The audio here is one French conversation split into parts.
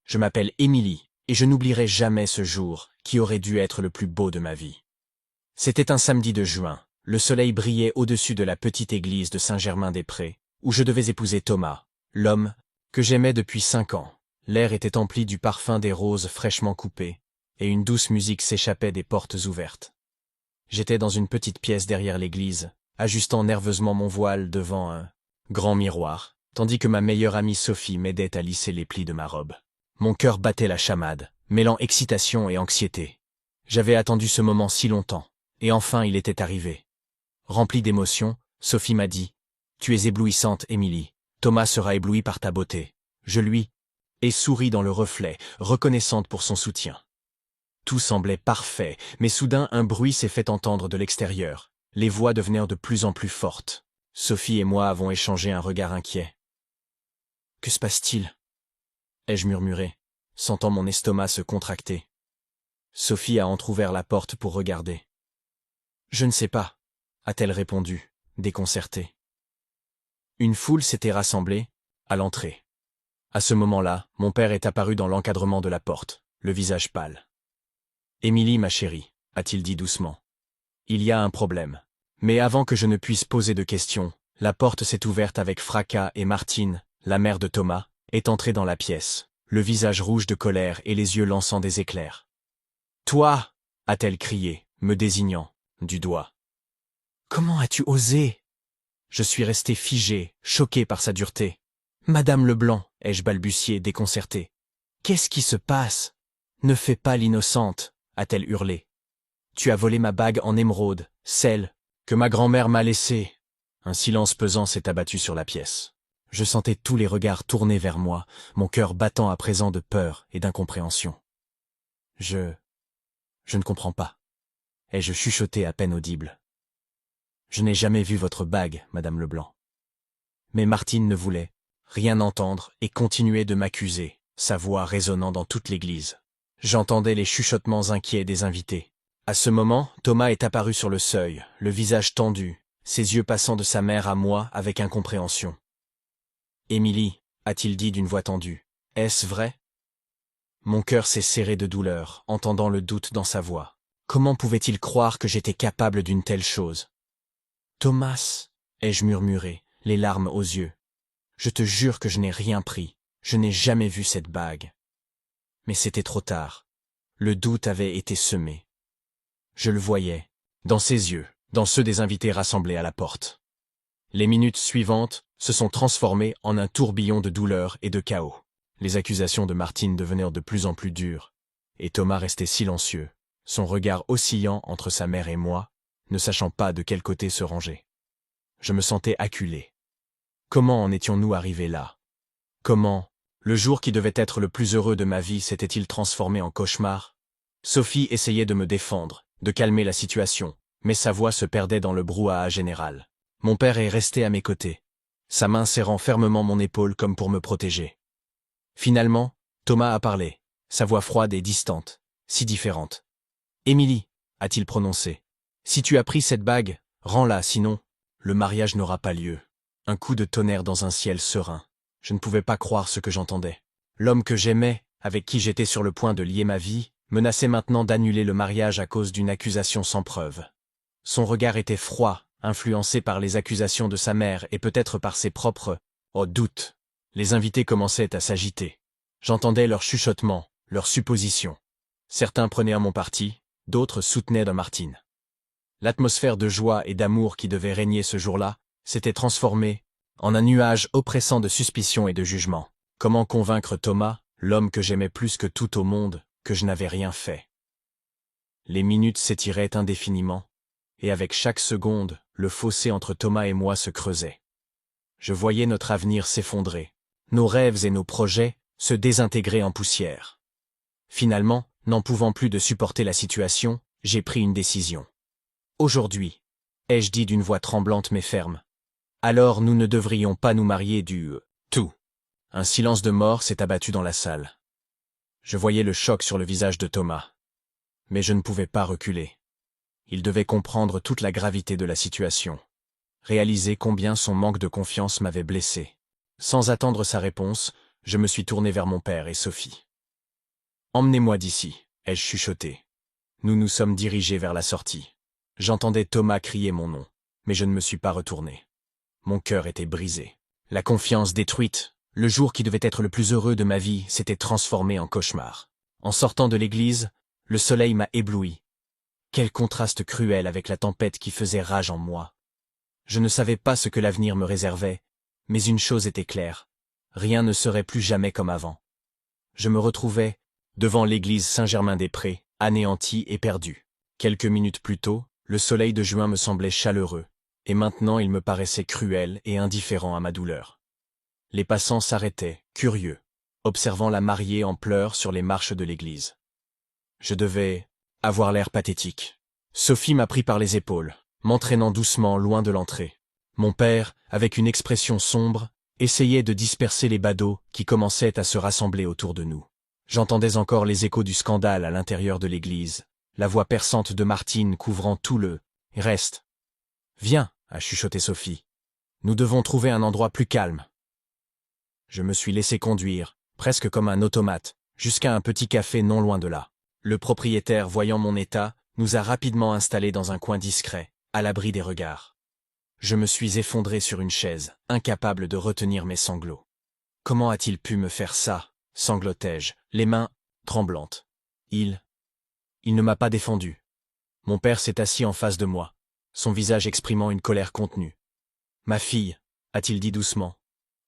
Je m'appelle Émilie, et je n'oublierai jamais ce jour, qui aurait dû être le plus beau de ma vie. C'était un samedi de juin, le soleil brillait au-dessus de la petite église de Saint-Germain-des-Prés, où je devais épouser Thomas, l'homme que j'aimais depuis 5 ans. L'air était empli du parfum des roses fraîchement coupées, et une douce musique s'échappait des portes ouvertes. J'étais dans une petite pièce derrière l'église, ajustant nerveusement mon voile devant un grand miroir, tandis que ma meilleure amie Sophie m'aidait à lisser les plis de ma robe. Mon cœur battait la chamade, mêlant excitation et anxiété. J'avais attendu ce moment si longtemps, et enfin il était arrivé. Remplie d'émotion, Sophie m'a dit « Tu es éblouissante, Émilie. Thomas sera ébloui par ta beauté. » Je lui ai souri dans le reflet, reconnaissante pour son soutien. Tout semblait parfait, mais soudain un bruit s'est fait entendre de l'extérieur. Les voix devinrent de plus en plus fortes. Sophie et moi avons échangé un regard inquiet. « Que se passe-t-il » ai-je murmuré, sentant mon estomac se contracter. Sophie a entrouvert la porte pour regarder. « Je ne sais pas » a-t-elle répondu, déconcertée. Une foule s'était rassemblée, à l'entrée. À ce moment-là, mon père est apparu dans l'encadrement de la porte, le visage pâle. « Émilie, ma chérie, » a-t-il dit doucement. « Il y a un problème. » Mais avant que je ne puisse poser de questions, la porte s'est ouverte avec fracas et Martine, la mère de Thomas, est entrée dans la pièce, le visage rouge de colère et les yeux lançant des éclairs. « Toi » a-t-elle crié, me désignant du doigt. « Comment as-tu osé ?» Je suis resté figé, choqué par sa dureté. « Madame Leblanc » ai-je balbutié, déconcerté. « Qu'est-ce qui se passe ?»« Ne fais pas l'innocente » a-t-elle hurlé. « Tu as volé ma bague en émeraude, celle que ma grand-mère m'a laissée. » Un silence pesant s'est abattu sur la pièce. Je sentais tous les regards tournés vers moi, mon cœur battant à présent de peur et d'incompréhension. Je ne comprends pas. Ai-je chuchoté à peine audible. Je n'ai jamais vu votre bague, Madame Leblanc. Mais Martine ne voulait rien entendre et continuait de m'accuser, sa voix résonnant dans toute l'église. J'entendais les chuchotements inquiets des invités. À ce moment, Thomas est apparu sur le seuil, le visage tendu, ses yeux passant de sa mère à moi avec incompréhension. « Émilie » a-t-il dit d'une voix tendue, « est-ce vrai ?» Mon cœur s'est serré de douleur, entendant le doute dans sa voix. Comment pouvait-il croire que j'étais capable d'une telle chose? « Thomas » ai-je murmuré, les larmes aux yeux. « Je te jure que je n'ai rien pris, je n'ai jamais vu cette bague. » Mais c'était trop tard. Le doute avait été semé. Je le voyais, dans ses yeux, dans ceux des invités rassemblés à la porte. Les minutes suivantes se sont transformées en un tourbillon de douleur et de chaos. Les accusations de Martine devenaient de plus en plus dures, et Thomas restait silencieux, son regard oscillant entre sa mère et moi, ne sachant pas de quel côté se ranger. Je me sentais acculé. Comment en étions-nous arrivés là? Comment, le jour qui devait être le plus heureux de ma vie, s'était-il transformé en cauchemar? Sophie essayait de me défendre, de calmer la situation, mais sa voix se perdait dans le brouhaha général. Mon père est resté à mes côtés, sa main serrant fermement mon épaule comme pour me protéger. Finalement, Thomas a parlé, sa voix froide et distante, si différente. « Émilie » a-t-il prononcé, « si tu as pris cette bague, rends-la, sinon, le mariage n'aura pas lieu. » Un coup de tonnerre dans un ciel serein. Je ne pouvais pas croire ce que j'entendais. L'homme que j'aimais, avec qui j'étais sur le point de lier ma vie, menaçait maintenant d'annuler le mariage à cause d'une accusation sans preuve. Son regard était froid, influencé par les accusations de sa mère et peut-être par ses propres doutes. Les invités commençaient à s'agiter. J'entendais leurs chuchotements, leurs suppositions. Certains prenaient à mon parti, d'autres soutenaient Martine. L'atmosphère de joie et d'amour qui devait régner ce jour-là s'était transformée en un nuage oppressant de suspicion et de jugement. Comment convaincre Thomas, l'homme que j'aimais plus que tout au monde, que je n'avais rien fait? Les minutes s'étiraient indéfiniment, et avec chaque seconde, le fossé entre Thomas et moi se creusait. Je voyais notre avenir s'effondrer, nos rêves et nos projets se désintégrer en poussière. Finalement, n'en pouvant plus de supporter la situation, j'ai pris une décision. « Aujourd'hui » ai-je dit d'une voix tremblante mais ferme. « Alors nous ne devrions pas nous marier du tout. » Un silence de mort s'est abattu dans la salle. Je voyais le choc sur le visage de Thomas. Mais je ne pouvais pas reculer. Il devait comprendre toute la gravité de la situation, réaliser combien son manque de confiance m'avait blessé. Sans attendre sa réponse, je me suis tourné vers mon père et Sophie. Emmenez-moi d'ici, ai-je chuchoté. Nous nous sommes dirigés vers la sortie. J'entendais Thomas crier mon nom, mais je ne me suis pas retourné. Mon cœur était brisé. La confiance détruite, le jour qui devait être le plus heureux de ma vie, s'était transformé en cauchemar. En sortant de l'église, le soleil m'a ébloui. Quel contraste cruel avec la tempête qui faisait rage en moi. Je ne savais pas ce que l'avenir me réservait, mais une chose était claire. Rien ne serait plus jamais comme avant. Je me retrouvais devant l'église Saint-Germain-des-Prés, anéanti et perdu. Quelques minutes plus tôt, le soleil de juin me semblait chaleureux, et maintenant il me paraissait cruel et indifférent à ma douleur. Les passants s'arrêtaient, curieux, observant la mariée en pleurs sur les marches de l'église. Je devais avoir l'air pathétique. Sophie m'a pris par les épaules, m'entraînant doucement loin de l'entrée. Mon père, avec une expression sombre, essayait de disperser les badauds qui commençaient à se rassembler autour de nous. J'entendais encore les échos du scandale à l'intérieur de l'église, la voix perçante de Martine couvrant tout le « reste ». « Viens », a chuchoté Sophie. « Nous devons trouver un endroit plus calme. » Je me suis laissé conduire, presque comme un automate, jusqu'à un petit café non loin de là. Le propriétaire, voyant mon état, nous a rapidement installés dans un coin discret, à l'abri des regards. Je me suis effondré sur une chaise, incapable de retenir mes sanglots. Comment a-t-il pu me faire ça, sanglotai-je, les mains tremblantes. Il ne m'a pas défendu. Mon père s'est assis en face de moi, son visage exprimant une colère contenue. Ma fille, a-t-il dit doucement,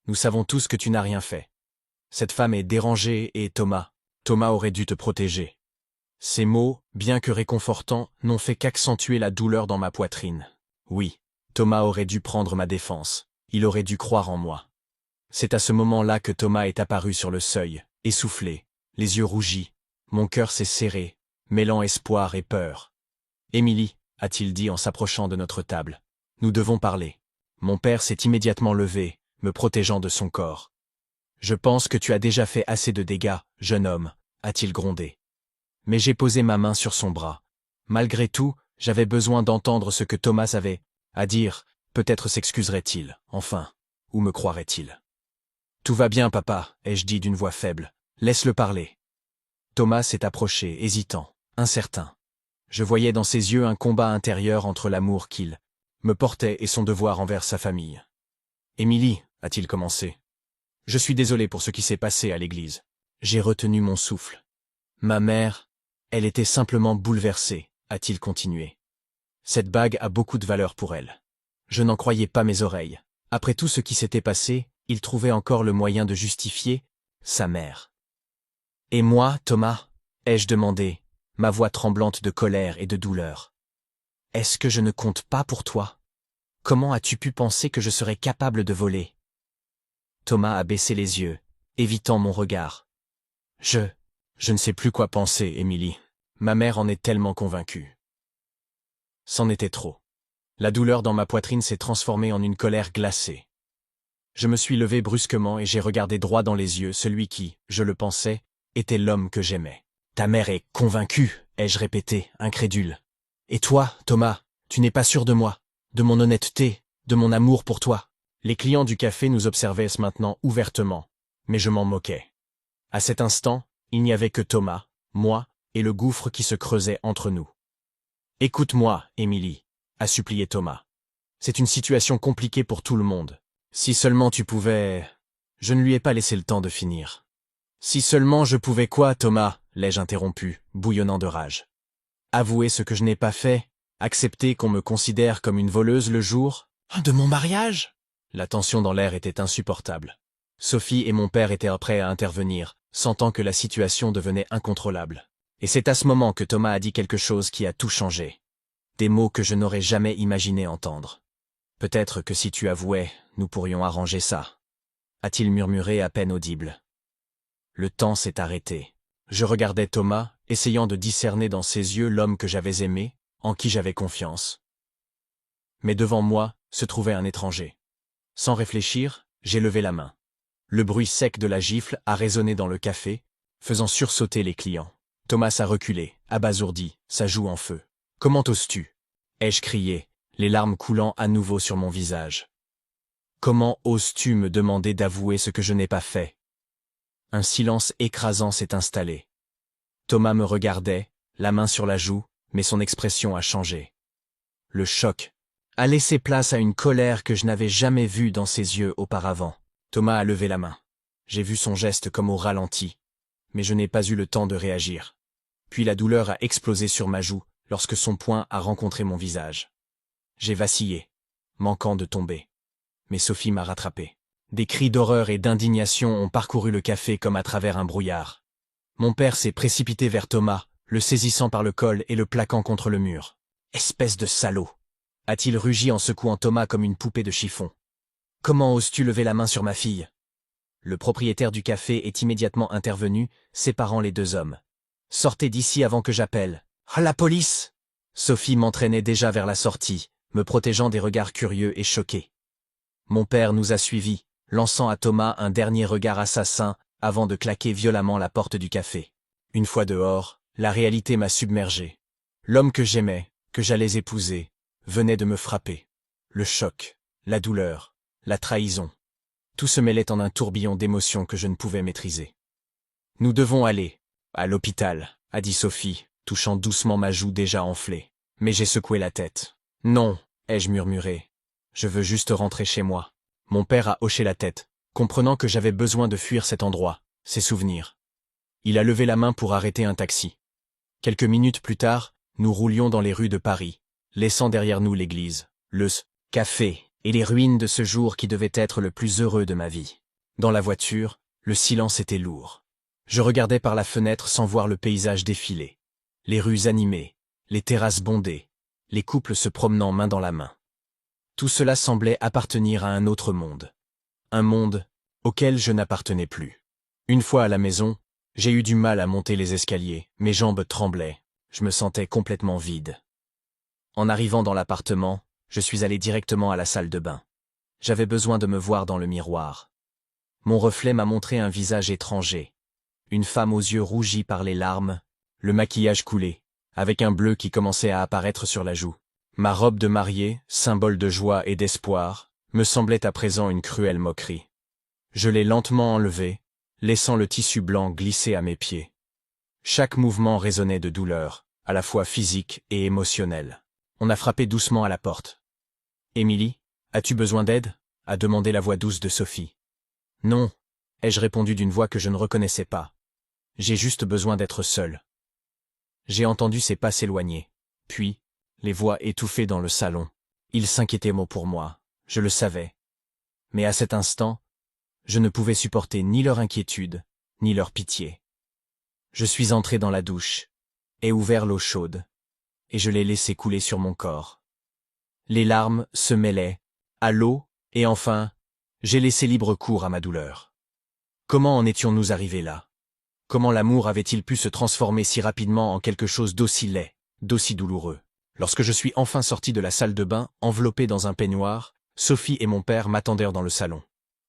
nous savons tous que tu n'as rien fait. Cette femme est dérangée et Thomas aurait dû te protéger. Ces mots, bien que réconfortants, n'ont fait qu'accentuer la douleur dans ma poitrine. Oui, Thomas aurait dû prendre ma défense. Il aurait dû croire en moi. C'est à ce moment-là que Thomas est apparu sur le seuil, essoufflé, les yeux rougis. Mon cœur s'est serré, mêlant espoir et peur. « Émilie » a-t-il dit en s'approchant de notre table. « Nous devons parler. » Mon père s'est immédiatement levé, me protégeant de son corps. « Je pense que tu as déjà fait assez de dégâts, jeune homme, » a-t-il grondé. Mais j'ai posé ma main sur son bras. Malgré tout, j'avais besoin d'entendre ce que Thomas avait à dire. Peut-être s'excuserait-il, enfin, ou me croirait-il. « Tout va bien, papa, ai-je dit d'une voix faible. Laisse-le parler. » Thomas s'est approché, hésitant, incertain. Je voyais dans ses yeux un combat intérieur entre l'amour qu'il me portait et son devoir envers sa famille. « Émilie, » a-t-il commencé. « Je suis désolé pour ce qui s'est passé à l'église. » J'ai retenu mon souffle. « Ma mère, elle était simplement bouleversée, » a-t-il continué. « Cette bague a beaucoup de valeur pour elle. » Je n'en croyais pas mes oreilles. Après tout ce qui s'était passé, il trouvait encore le moyen de justifier sa mère. « Et moi, Thomas ?» ai-je demandé, ma voix tremblante de colère et de douleur. « Est-ce que je ne compte pas pour toi? Comment as-tu pu penser que je serais capable de voler ?» Thomas a baissé les yeux, évitant mon regard. « Je ne sais plus quoi penser, Émilie. Ma mère en est tellement convaincue. » C'en était trop. La douleur dans ma poitrine s'est transformée en une colère glacée. Je me suis levé brusquement et j'ai regardé droit dans les yeux celui qui, je le pensais, était l'homme que j'aimais. « Ta mère est convaincue, » ai-je répété, incrédule. « Et toi, Thomas, tu n'es pas sûr de moi, de mon honnêteté, de mon amour pour toi. » Les clients du café nous observaient maintenant ouvertement, mais je m'en moquais. À cet instant, il n'y avait que Thomas, moi et le gouffre qui se creusait entre nous. « Écoute-moi, Émilie, » a supplié Thomas. « C'est une situation compliquée pour tout le monde. Si seulement tu pouvais... » Je ne lui ai pas laissé le temps de finir. « Si seulement je pouvais quoi, Thomas ?» l'ai-je interrompu, bouillonnant de rage. « Avouer ce que je n'ai pas fait, accepter qu'on me considère comme une voleuse le jour de mon mariage ?» La tension dans l'air était insupportable. Sophie et mon père étaient prêts à intervenir, sentant que la situation devenait incontrôlable. Et c'est à ce moment que Thomas a dit quelque chose qui a tout changé. Des mots que je n'aurais jamais imaginé entendre. « Peut-être que si tu avouais, nous pourrions arranger ça. » a-t-il murmuré à peine audible. Le temps s'est arrêté. Je regardais Thomas, essayant de discerner dans ses yeux l'homme que j'avais aimé, en qui j'avais confiance. Mais devant moi, se trouvait un étranger. Sans réfléchir, j'ai levé la main. Le bruit sec de la gifle a résonné dans le café, faisant sursauter les clients. Thomas a reculé, abasourdi, sa joue en feu. « Comment oses-tu » ai-je crié, les larmes coulant à nouveau sur mon visage. « Comment oses-tu me demander d'avouer ce que je n'ai pas fait ?» Un silence écrasant s'est installé. Thomas me regardait, la main sur la joue, mais son expression a changé. Le choc a laissé place à une colère que je n'avais jamais vue dans ses yeux auparavant. Thomas a levé la main. J'ai vu son geste comme au ralenti, mais je n'ai pas eu le temps de réagir. Puis la douleur a explosé sur ma joue lorsque son poing a rencontré mon visage. J'ai vacillé, manquant de tomber. Mais Sophie m'a rattrapé. Des cris d'horreur et d'indignation ont parcouru le café comme à travers un brouillard. Mon père s'est précipité vers Thomas, le saisissant par le col et le plaquant contre le mur. « Espèce de salaud !» a-t-il rugi en secouant Thomas comme une poupée de chiffon. « Comment oses-tu lever la main sur ma fille ?» Le propriétaire du café est immédiatement intervenu, séparant les deux hommes. « Sortez d'ici avant que j'appelle. »« Ah, la police !» Sophie m'entraînait déjà vers la sortie, me protégeant des regards curieux et choqués. Mon père nous a suivis, lançant à Thomas un dernier regard assassin avant de claquer violemment la porte du café. Une fois dehors, la réalité m'a submergé. L'homme que j'aimais, que j'allais épouser, venait de me frapper. Le choc, la douleur, la trahison. Tout se mêlait en un tourbillon d'émotions que je ne pouvais maîtriser. « Nous devons aller à l'hôpital », a dit Sophie, touchant doucement ma joue déjà enflée. Mais j'ai secoué la tête. « Non », ai-je murmuré. « Je veux juste rentrer chez moi. » Mon père a hoché la tête, comprenant que j'avais besoin de fuir cet endroit, ses souvenirs. Il a levé la main pour arrêter un taxi. Quelques minutes plus tard, nous roulions dans les rues de Paris, laissant derrière nous l'église, le café et les ruines de ce jour qui devait être le plus heureux de ma vie. Dans la voiture, le silence était lourd. Je regardais par la fenêtre sans voir le paysage défiler. Les rues animées, les terrasses bondées, les couples se promenant main dans la main. Tout cela semblait appartenir à un autre monde. Un monde auquel je n'appartenais plus. Une fois à la maison, j'ai eu du mal à monter les escaliers, mes jambes tremblaient, je me sentais complètement vide. En arrivant dans l'appartement, je suis allé directement à la salle de bain. J'avais besoin de me voir dans le miroir. Mon reflet m'a montré un visage étranger. Une femme aux yeux rougis par les larmes, le maquillage coulé, avec un bleu qui commençait à apparaître sur la joue. Ma robe de mariée, symbole de joie et d'espoir, me semblait à présent une cruelle moquerie. Je l'ai lentement enlevée, laissant le tissu blanc glisser à mes pieds. Chaque mouvement résonnait de douleur, à la fois physique et émotionnelle. On a frappé doucement à la porte. « Émilie, as-tu besoin d'aide ?» a demandé la voix douce de Sophie. « Non », ai-je répondu d'une voix que je ne reconnaissais pas. « J'ai juste besoin d'être seul. » J'ai entendu ses pas s'éloigner. Puis, les voix étouffées dans le salon. Ils s'inquiétaient mot pour moi, je le savais. Mais à cet instant, je ne pouvais supporter ni leur inquiétude, ni leur pitié. Je suis entré dans la douche, ai ouvert l'eau chaude, et je l'ai laissée couler sur mon corps. Les larmes se mêlaient à l'eau, et enfin, j'ai laissé libre cours à ma douleur. Comment en étions-nous arrivés là? Comment l'amour avait-il pu se transformer si rapidement en quelque chose d'aussi laid, d'aussi douloureux? Lorsque je suis enfin sorti de la salle de bain, enveloppé dans un peignoir, Sophie et mon père m'attendirent dans le salon.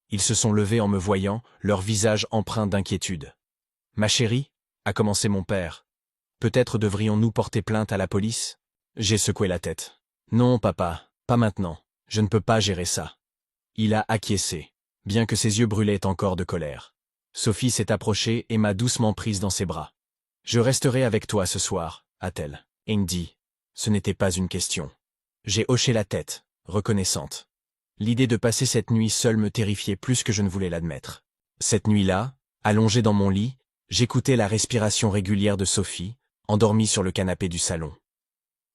Ils se sont levés en me voyant, leur visage empreint d'inquiétude. « Ma chérie » a commencé mon père. « Peut-être devrions-nous porter plainte à la police ?» J'ai secoué la tête. « Non, papa, pas maintenant. Je ne peux pas gérer ça. » Il a acquiescé, bien que ses yeux brûlaient encore de colère. Sophie s'est approchée et m'a doucement prise dans ses bras. « Je resterai avec toi ce soir, » a-t-elle. Indy. Ce n'était pas une question. J'ai hoché la tête, reconnaissante. L'idée de passer cette nuit seule me terrifiait plus que je ne voulais l'admettre. Cette nuit-là, allongé dans mon lit, j'écoutais la respiration régulière de Sophie, endormie sur le canapé du salon.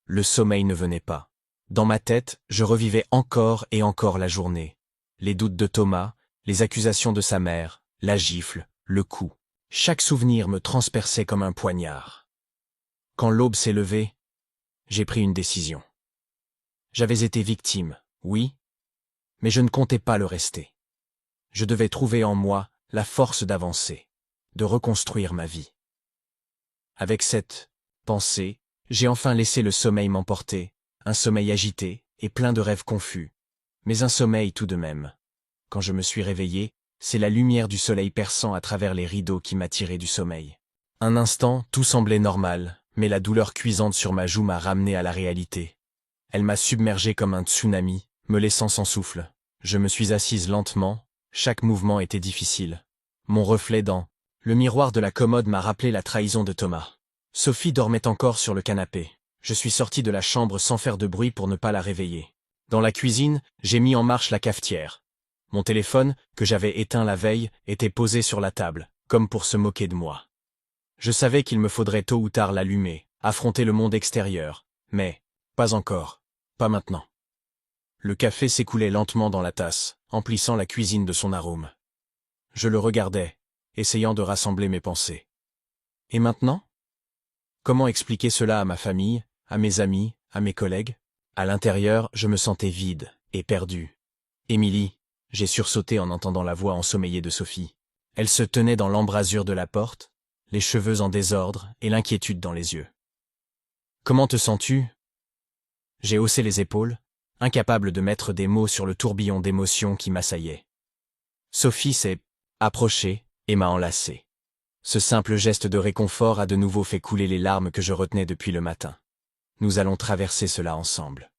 Le sommeil ne venait pas. Dans ma tête, je revivais encore et encore la journée. Les doutes de Thomas, les accusations de sa mère, la gifle, le coup. Chaque souvenir me transperçait comme un poignard. Quand l'aube s'est levée, j'ai pris une décision. J'avais été victime, oui, mais je ne comptais pas le rester. Je devais trouver en moi la force d'avancer, de reconstruire ma vie. Avec cette pensée, j'ai enfin laissé le sommeil m'emporter, un sommeil agité et plein de rêves confus, mais un sommeil tout de même. Quand je me suis réveillé, c'est la lumière du soleil perçant à travers les rideaux qui m'a tiré du sommeil. Un instant, tout semblait normal, mais la douleur cuisante sur ma joue m'a ramené à la réalité. Elle m'a submergé comme un tsunami, me laissant sans souffle. Je me suis assise lentement, chaque mouvement était difficile. Mon reflet dans Le miroir de la commode m'a rappelé la trahison de Thomas. Sophie dormait encore sur le canapé. Je suis sorti de la chambre sans faire de bruit pour ne pas la réveiller. Dans la cuisine, j'ai mis en marche la cafetière. Mon téléphone, que j'avais éteint la veille, était posé sur la table, comme pour se moquer de moi. Je savais qu'il me faudrait tôt ou tard l'allumer, affronter le monde extérieur, mais pas encore, pas maintenant. Le café s'écoulait lentement dans la tasse, emplissant la cuisine de son arôme. Je le regardais, essayant de rassembler mes pensées. Et maintenant? Comment expliquer cela à ma famille, à mes amis, à mes collègues? À l'intérieur, je me sentais vide et perdu. Émilie, j'ai sursauté en entendant la voix ensommeillée de Sophie. Elle se tenait dans l'embrasure de la porte, les cheveux en désordre et l'inquiétude dans les yeux. Comment te sens-tu? J'ai haussé les épaules, incapable de mettre des mots sur le tourbillon d'émotions qui m'assaillait. Sophie s'est approchée et m'a enlacé. Ce simple geste de réconfort a de nouveau fait couler les larmes que je retenais depuis le matin. Nous allons traverser cela ensemble.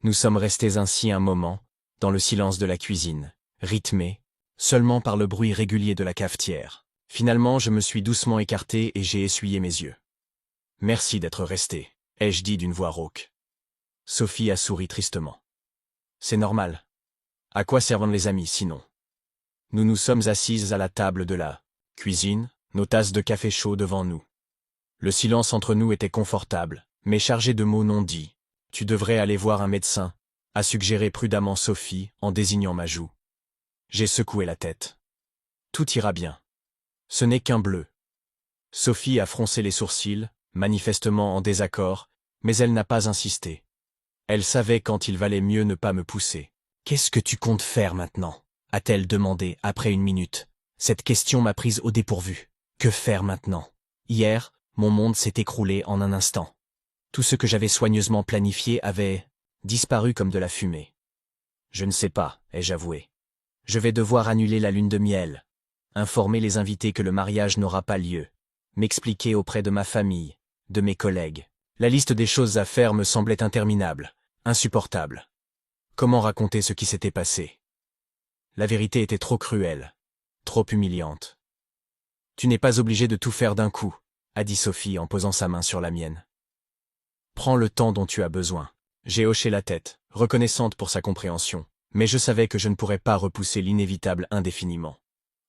Nous sommes restés ainsi un moment, dans le silence de la cuisine, rythmé, seulement par le bruit régulier de la cafetière. Finalement, je me suis doucement écarté et j'ai essuyé mes yeux. « Merci d'être resté », ai-je dit d'une voix rauque. Sophie a souri tristement. « C'est normal. À quoi servent les amis, sinon ?» Nous nous sommes assises à la table de la cuisine, nos tasses de café chaud devant nous. Le silence entre nous était confortable, mais chargé de mots non dits. « Tu devrais aller voir un médecin », a suggéré prudemment Sophie en désignant ma joue. J'ai secoué la tête. Tout ira bien. Ce n'est qu'un bleu. Sophie a froncé les sourcils, manifestement en désaccord, mais elle n'a pas insisté. Elle savait quand il valait mieux ne pas me pousser. « Qu'est-ce que tu comptes faire maintenant ?» a-t-elle demandé après une minute. Cette question m'a prise au dépourvu. Que faire maintenant? Hier, mon monde s'est écroulé en un instant. Tout ce que j'avais soigneusement planifié avait disparu comme de la fumée. Je ne sais pas, ai-je avoué. Je vais devoir annuler la lune de miel, informer les invités que le mariage n'aura pas lieu, m'expliquer auprès de ma famille, de mes collègues. La liste des choses à faire me semblait interminable, insupportable. Comment raconter ce qui s'était passé? La vérité était trop cruelle, trop humiliante. « Tu n'es pas obligé de tout faire d'un coup », a dit Sophie en posant sa main sur la mienne. « Prends le temps dont tu as besoin. » J'ai hoché la tête, reconnaissante pour sa compréhension, mais je savais que je ne pourrais pas repousser l'inévitable indéfiniment.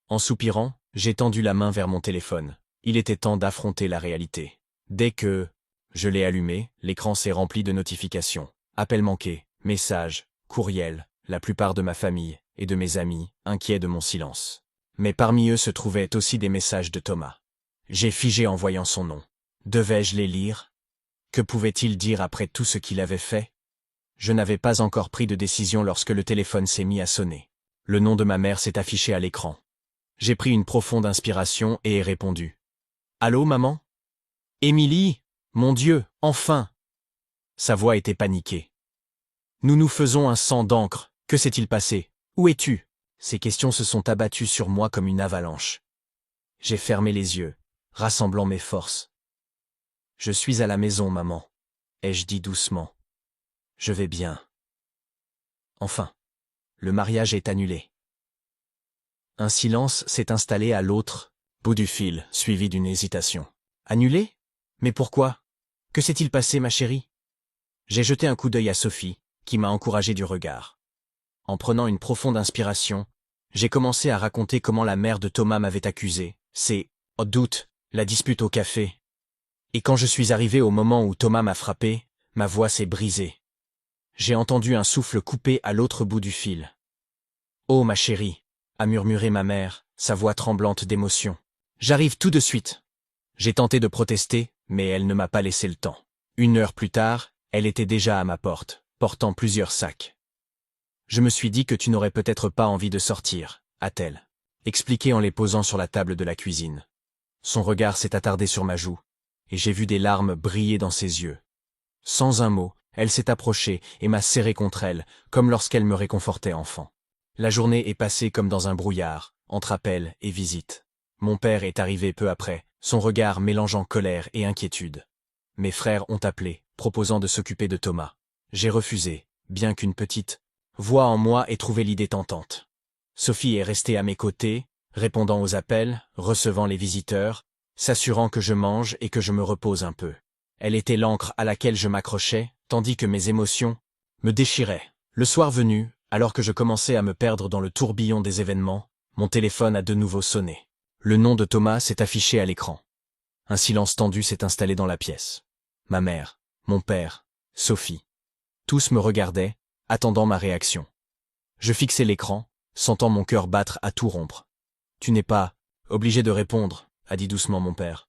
En soupirant, j'ai tendu la main vers mon téléphone. Il était temps d'affronter la réalité. Dès que je l'ai allumé, l'écran s'est rempli de notifications. Appels manqués, messages, courriels, la plupart de ma famille et de mes amis, inquiets de mon silence. Mais parmi eux se trouvaient aussi des messages de Thomas. J'ai figé en voyant son nom. Devais-je les lire? Que pouvait-il dire après tout ce qu'il avait fait? Je n'avais pas encore pris de décision lorsque le téléphone s'est mis à sonner. Le nom de ma mère s'est affiché à l'écran. J'ai pris une profonde inspiration et ai répondu. « Allô, maman? Émilie? Mon Dieu, enfin !» Sa voix était paniquée. « Nous nous faisons un sang d'encre. Que s'est-il passé? Où es-tu » Ces questions se sont abattues sur moi comme une avalanche. J'ai fermé les yeux, rassemblant mes forces. « Je suis à la maison, maman, » ai-je dit doucement. « Je vais bien. » Enfin, le mariage est annulé. Un silence s'est installé à l'autre bout du fil, suivi d'une hésitation. « Annulé? Mais pourquoi? Que s'est-il passé, ma chérie ?» J'ai jeté un coup d'œil à Sophie, qui m'a encouragé du regard. En prenant une profonde inspiration, j'ai commencé à raconter comment la mère de Thomas m'avait accusé, ses doutes, la dispute au café. Et quand je suis arrivé au moment où Thomas m'a frappé, ma voix s'est brisée. J'ai entendu un souffle coupé à l'autre bout du fil. « Oh, ma chérie !» a murmuré ma mère, sa voix tremblante d'émotion. « J'arrive tout de suite !» J'ai tenté de protester, mais elle ne m'a pas laissé le temps. 1 heure plus tard, elle était déjà à ma porte, portant plusieurs sacs. « Je me suis dit que tu n'aurais peut-être pas envie de sortir, » a-t-elle expliqué en les posant sur la table de la cuisine. Son regard s'est attardé sur ma joue, et j'ai vu des larmes briller dans ses yeux. Sans un mot, elle s'est approchée et m'a serré contre elle, comme lorsqu'elle me réconfortait enfant. La journée est passée comme dans un brouillard, entre appels et visites. Mon père est arrivé peu après, son regard mélangeant colère et inquiétude. Mes frères ont appelé, proposant de s'occuper de Thomas. J'ai refusé, bien qu'une petite voix en moi ait trouvé l'idée tentante. Sophie est restée à mes côtés, répondant aux appels, recevant les visiteurs, s'assurant que je mange et que je me repose un peu. Elle était l'ancre à laquelle je m'accrochais, tandis que mes émotions me déchiraient. Le soir venu, alors que je commençais à me perdre dans le tourbillon des événements, mon téléphone a de nouveau sonné. Le nom de Thomas s'est affiché à l'écran. Un silence tendu s'est installé dans la pièce. Ma mère, mon père, Sophie. Tous me regardaient, attendant ma réaction. Je fixais l'écran, sentant mon cœur battre à tout rompre. « Tu n'es pas obligé de répondre », a dit doucement mon père.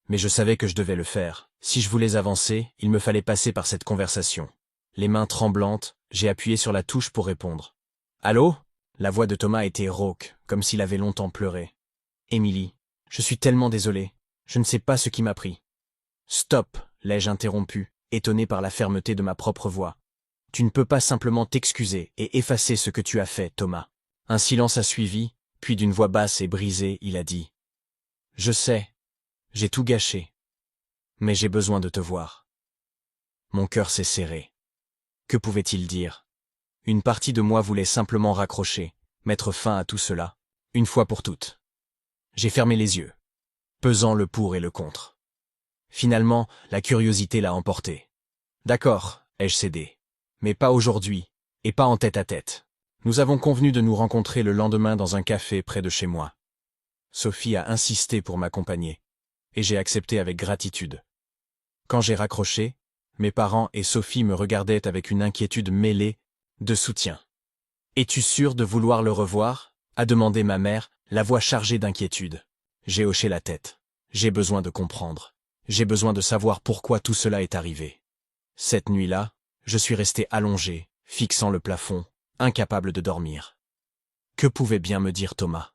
Mais je savais que je devais le faire. Si je voulais avancer, il me fallait passer par cette conversation. Les mains tremblantes, j'ai appuyé sur la touche pour répondre. « Allô ?» La voix de Thomas était rauque, comme s'il avait longtemps pleuré. « Émilie, je suis tellement désolé. Je ne sais pas ce qui m'a pris. »« Stop !» l'ai-je interrompu, étonné par la fermeté de ma propre voix. « Tu ne peux pas simplement t'excuser et effacer ce que tu as fait, Thomas. » Un silence a suivi, puis d'une voix basse et brisée, il a dit. « Je sais, j'ai tout gâché. Mais j'ai besoin de te voir. » Mon cœur s'est serré. Que pouvait-il dire? Une partie de moi voulait simplement raccrocher, mettre fin à tout cela, une fois pour toutes. J'ai fermé les yeux, pesant le pour et le contre. Finalement, la curiosité l'a emporté. D'accord, ai-je cédé. Mais pas aujourd'hui, et pas en tête-à-tête. Nous avons convenu de nous rencontrer le lendemain dans un café près de chez moi. Sophie a insisté pour m'accompagner, et j'ai accepté avec gratitude. Quand j'ai raccroché, mes parents et Sophie me regardaient avec une inquiétude mêlée de soutien. « Es-tu sûr de vouloir le revoir ?» a demandé ma mère, la voix chargée d'inquiétude. J'ai hoché la tête. J'ai besoin de comprendre. J'ai besoin de savoir pourquoi tout cela est arrivé. Cette nuit-là, je suis resté allongé, fixant le plafond, incapable de dormir. Que pouvait bien me dire Thomas?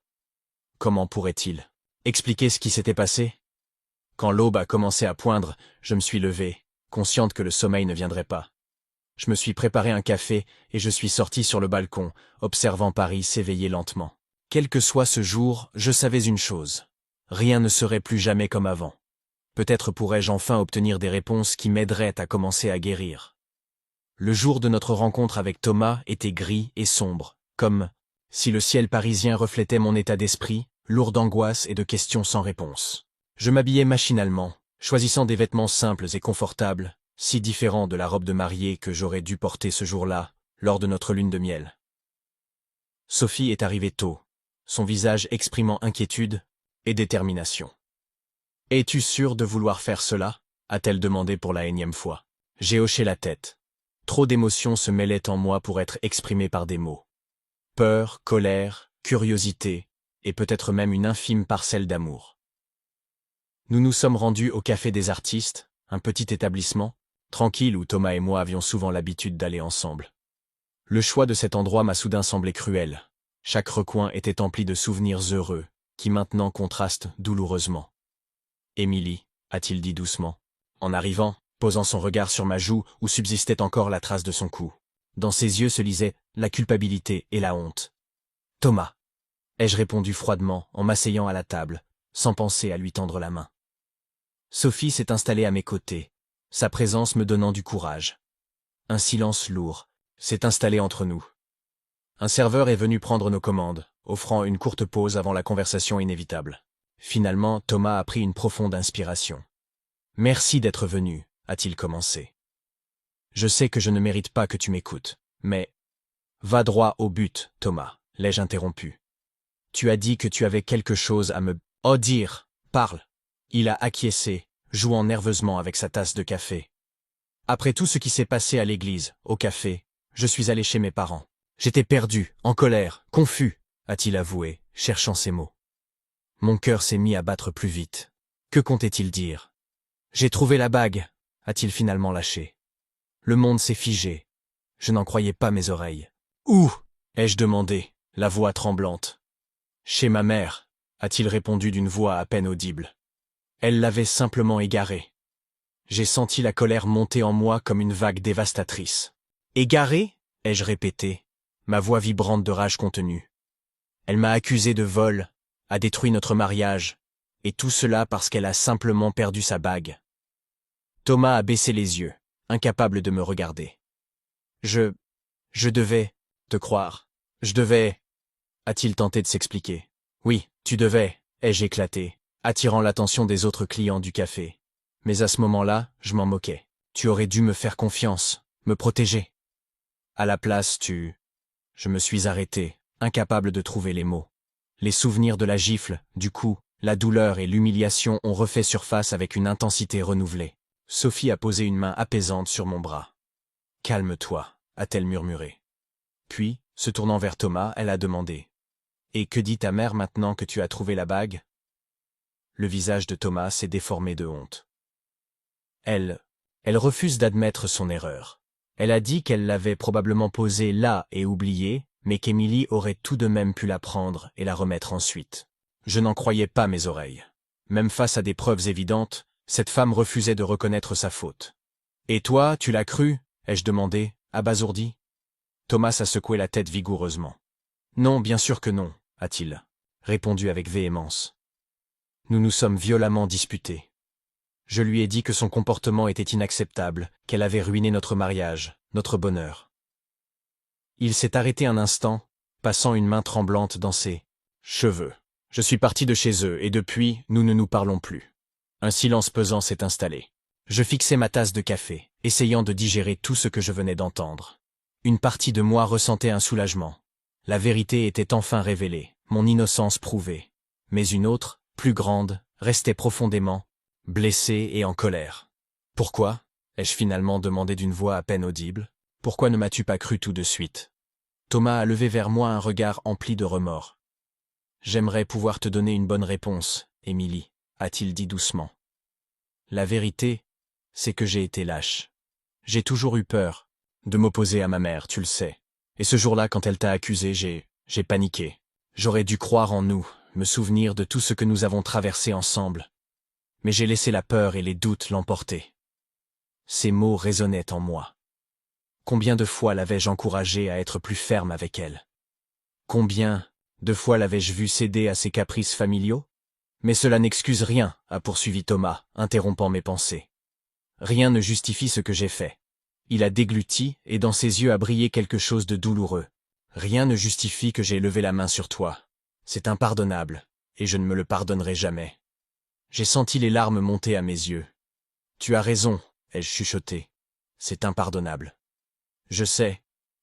Comment pourrait-il expliquer ce qui s'était passé? Quand l'aube a commencé à poindre, je me suis levé, consciente que le sommeil ne viendrait pas. Je me suis préparé un café et je suis sorti sur le balcon, observant Paris s'éveiller lentement. Quel que soit ce jour, je savais une chose. Rien ne serait plus jamais comme avant. Peut-être pourrais-je enfin obtenir des réponses qui m'aideraient à commencer à guérir. Le jour de notre rencontre avec Thomas était gris et sombre, comme si le ciel parisien reflétait mon état d'esprit, lourd d'angoisse et de questions sans réponse. Je m'habillais machinalement, choisissant des vêtements simples et confortables, si différents de la robe de mariée que j'aurais dû porter ce jour-là, lors de notre lune de miel. Sophie est arrivée tôt, son visage exprimant inquiétude et détermination. « Es-tu sûre de vouloir faire cela ?» a-t-elle demandé pour la énième fois. J'ai hoché la tête. Trop d'émotions se mêlaient en moi pour être exprimées par des mots. Peur, colère, curiosité, et peut-être même une infime parcelle d'amour. Nous nous sommes rendus au Café des Artistes, un petit établissement, tranquille où Thomas et moi avions souvent l'habitude d'aller ensemble. Le choix de cet endroit m'a soudain semblé cruel. Chaque recoin était empli de souvenirs heureux, qui maintenant contrastent douloureusement. « Émilie » a-t-il dit doucement, en arrivant, posant son regard sur ma joue où subsistait encore la trace de son cou. Dans ses yeux se lisaient la culpabilité et la honte. « Thomas » ai-je répondu froidement en m'asseyant à la table, sans penser à lui tendre la main. Sophie s'est installée à mes côtés, sa présence me donnant du courage. Un silence lourd s'est installé entre nous. Un serveur est venu prendre nos commandes, offrant une courte pause avant la conversation inévitable. Finalement, Thomas a pris une profonde inspiration. « Merci d'être venu », a-t-il commencé. « Je sais que je ne mérite pas que tu m'écoutes, mais… » « Va droit au but, Thomas, l'ai-je interrompu. « Tu as dit que tu avais quelque chose à me… Oh dire, parle !» Il a acquiescé, jouant nerveusement avec sa tasse de café. « Après tout ce qui s'est passé à l'église, au café, je suis allé chez mes parents. J'étais perdu, en colère, confus, a-t-il avoué, cherchant ses mots. Mon cœur s'est mis à battre plus vite. Que comptait-il dire? J'ai trouvé la bague, a-t-il finalement lâché. Le monde s'est figé. Je n'en croyais pas mes oreilles. Où? Ai-je demandé, la voix tremblante. Chez ma mère, a-t-il répondu d'une voix à peine audible. Elle l'avait simplement égaré. J'ai senti la colère monter en moi comme une vague dévastatrice. Égaré? Ai-je répété, ma voix vibrante de rage contenue. Elle m'a accusé de vol, a détruit notre mariage, et tout cela parce qu'elle a simplement perdu sa bague. Thomas a baissé les yeux, incapable de me regarder. Je devais te croire. Je devais… a-t-il tenté de s'expliquer. Oui, tu devais, ai-je éclaté, attirant l'attention des autres clients du café. Mais à ce moment-là, je m'en moquais. Tu aurais dû me faire confiance, me protéger. À la place, Je me suis arrêté, incapable de trouver les mots. Les souvenirs de la gifle, du coup, la douleur et l'humiliation ont refait surface avec une intensité renouvelée. Sophie a posé une main apaisante sur mon bras. « Calme-toi », a-t-elle murmuré. Puis, se tournant vers Thomas, elle a demandé. « Et que dit ta mère maintenant que tu as trouvé la bague ?» Le visage de Thomas s'est déformé de honte. Elle refuse d'admettre son erreur. Elle a dit qu'elle l'avait probablement posée là et oubliée, mais qu'Émilie aurait tout de même pu la prendre et la remettre ensuite. Je n'en croyais pas mes oreilles. Même face à des preuves évidentes, cette femme refusait de reconnaître sa faute. « Et toi, tu l'as cru ?» ai-je demandé, abasourdi. Thomas a secoué la tête vigoureusement. « Non, bien sûr que non », a-t-il répondu avec véhémence. Nous nous sommes violemment disputés. Je lui ai dit que son comportement était inacceptable, qu'elle avait ruiné notre mariage, notre bonheur. Il s'est arrêté un instant, passant une main tremblante dans ses cheveux. Je suis parti de chez eux et depuis, nous ne nous parlons plus. Un silence pesant s'est installé. Je fixais ma tasse de café, essayant de digérer tout ce que je venais d'entendre. Une partie de moi ressentait un soulagement. La vérité était enfin révélée, mon innocence prouvée. Mais une autre, plus grande, restait profondément blessée et en colère. « Pourquoi ?» ai-je finalement demandé d'une voix à peine audible. « Pourquoi ne m'as-tu pas cru tout de suite ?» Thomas a levé vers moi un regard empli de remords. « J'aimerais pouvoir te donner une bonne réponse, Émilie, » a-t-il dit doucement. La vérité, c'est que j'ai été lâche. J'ai toujours eu peur de m'opposer à ma mère, tu le sais. Et ce jour-là, quand elle t'a accusé, j'ai paniqué. J'aurais dû croire en nous, me souvenir de tout ce que nous avons traversé ensemble. Mais j'ai laissé la peur et les doutes l'emporter. Ces mots résonnaient en moi. Combien de fois l'avais-je encouragée à être plus ferme avec elle? Combien de fois l'avais-je vue céder à ses caprices familiaux? Mais cela n'excuse rien, a poursuivi Thomas, interrompant mes pensées. Rien ne justifie ce que j'ai fait. Il a dégluti, et dans ses yeux a brillé quelque chose de douloureux. Rien ne justifie que j'ai levé la main sur toi. C'est impardonnable, et je ne me le pardonnerai jamais. J'ai senti les larmes monter à mes yeux. Tu as raison, ai-je chuchoté. C'est impardonnable. Je sais,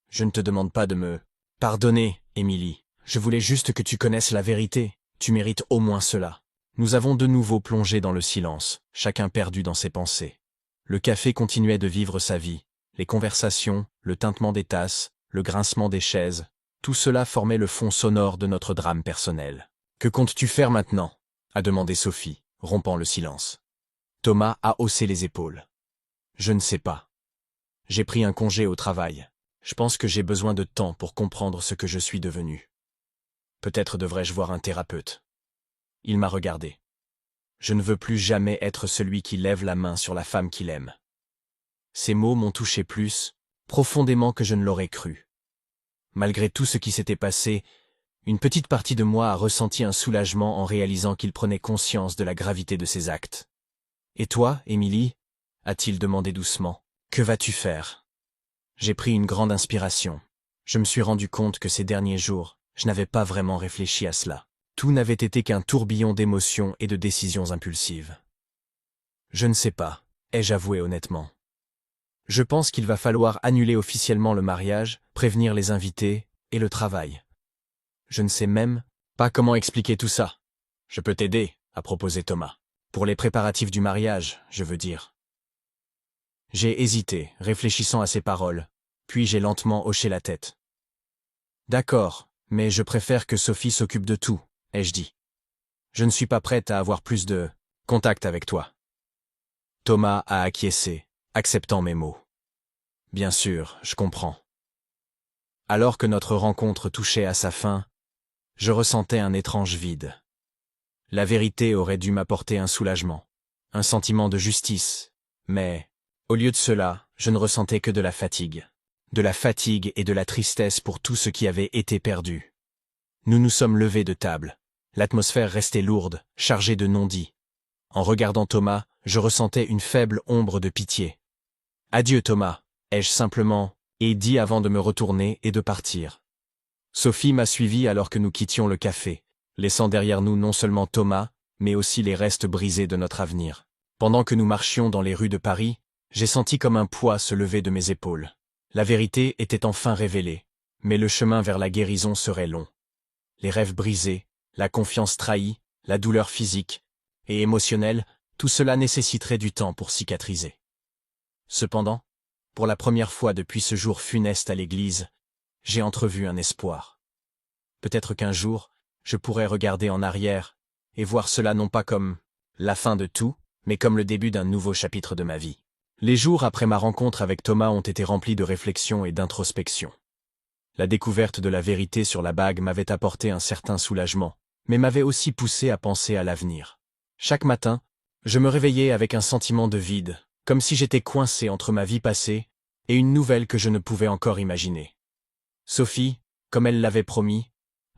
je ne te demande pas de me pardonner, Émilie. Je voulais juste que tu connaisses la vérité. Tu mérites au moins cela. Nous avons de nouveau plongé dans le silence, chacun perdu dans ses pensées. Le café continuait de vivre sa vie. Les conversations, le tintement des tasses, le grincement des chaises, tout cela formait le fond sonore de notre drame personnel. « Que comptes-tu faire maintenant ?» a demandé Sophie, rompant le silence. Thomas a haussé les épaules. « Je ne sais pas. J'ai pris un congé au travail. Je pense que j'ai besoin de temps pour comprendre ce que je suis devenu. Peut-être devrais-je voir un thérapeute. » Il m'a regardé. « Je ne veux plus jamais être celui qui lève la main sur la femme qu'il aime. » Ces mots m'ont touché plus, profondément que je ne l'aurais cru. Malgré tout ce qui s'était passé, une petite partie de moi a ressenti un soulagement en réalisant qu'il prenait conscience de la gravité de ses actes. « Et toi, Émilie ?» a-t-il demandé doucement. « Que vas-tu faire ?» J'ai pris une grande inspiration. Je me suis rendu compte que ces derniers jours, je n'avais pas vraiment réfléchi à cela. Tout n'avait été qu'un tourbillon d'émotions et de décisions impulsives. « Je ne sais pas, ai-je avoué honnêtement. Je pense qu'il va falloir annuler officiellement le mariage, prévenir les invités et le travail. Je ne sais même pas comment expliquer tout ça. Je peux t'aider, a proposé Thomas. Pour les préparatifs du mariage, je veux dire. » J'ai hésité, réfléchissant à ses paroles, puis j'ai lentement hoché la tête. « D'accord, mais je préfère que Sophie s'occupe de tout, ai-je dit. Je ne suis pas prête à avoir plus de contact avec toi. » Thomas a acquiescé, acceptant mes mots. « Bien sûr, je comprends. » Alors que notre rencontre touchait à sa fin, je ressentais un étrange vide. La vérité aurait dû m'apporter un soulagement, un sentiment de justice, mais, au lieu de cela, je ne ressentais que de la fatigue. De la fatigue et de la tristesse pour tout ce qui avait été perdu. Nous nous sommes levés de table. L'atmosphère restait lourde, chargée de non-dits. En regardant Thomas, je ressentais une faible ombre de pitié. « Adieu Thomas », ai-je simplement dit avant de me retourner et de partir. Sophie m'a suivi alors que nous quittions le café. laissant derrière nous non seulement Thomas, mais aussi les restes brisés de notre avenir. Pendant que nous marchions dans les rues de Paris, j'ai senti comme un poids se lever de mes épaules. La vérité était enfin révélée, mais le chemin vers la guérison serait long. Les rêves brisés, la confiance trahie, la douleur physique et émotionnelle, tout cela nécessiterait du temps pour cicatriser. Cependant, pour la première fois depuis ce jour funeste à l'église, j'ai entrevu un espoir. Peut-être qu'un jour, je pourrais regarder en arrière et voir cela non pas comme la fin de tout, mais comme le début d'un nouveau chapitre de ma vie. Les jours après ma rencontre avec Thomas ont été remplis de réflexion et d'introspection. La découverte de la vérité sur la bague m'avait apporté un certain soulagement, mais m'avait aussi poussé à penser à l'avenir. Chaque matin, je me réveillais avec un sentiment de vide, comme si j'étais coincé entre ma vie passée et une nouvelle que je ne pouvais encore imaginer. Sophie, comme elle l'avait promis,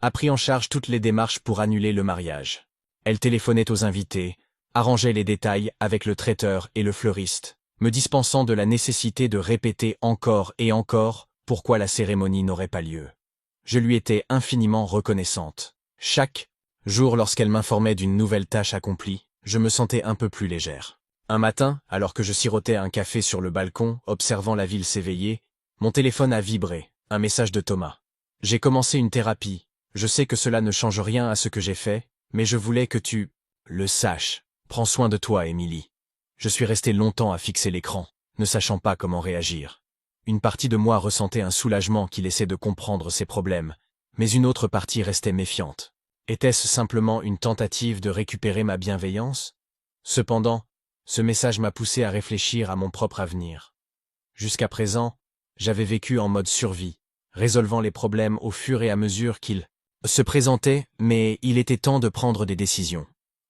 a pris en charge toutes les démarches pour annuler le mariage. Elle téléphonait aux invités, arrangeait les détails avec le traiteur et le fleuriste, me dispensant de la nécessité de répéter encore et encore pourquoi la cérémonie n'aurait pas lieu. Je lui étais infiniment reconnaissante. Chaque jour, lorsqu'elle m'informait d'une nouvelle tâche accomplie, je me sentais un peu plus légère. Un matin, alors que je sirotais un café sur le balcon, observant la ville s'éveiller, mon téléphone a vibré, un message de Thomas. J'ai commencé une thérapie. Je sais que cela ne change rien à ce que j'ai fait, mais je voulais que tu le saches. Prends soin de toi, Émilie. Je suis resté longtemps à fixer l'écran, ne sachant pas comment réagir. Une partie de moi ressentait un soulagement qui laissait de comprendre ses problèmes, mais une autre partie restait méfiante. Était-ce simplement une tentative de récupérer ma bienveillance? Cependant, ce message m'a poussé à réfléchir à mon propre avenir. Jusqu'à présent, j'avais vécu en mode survie, résolvant les problèmes au fur et à mesure qu'ils se présentaient, mais il était temps de prendre des décisions.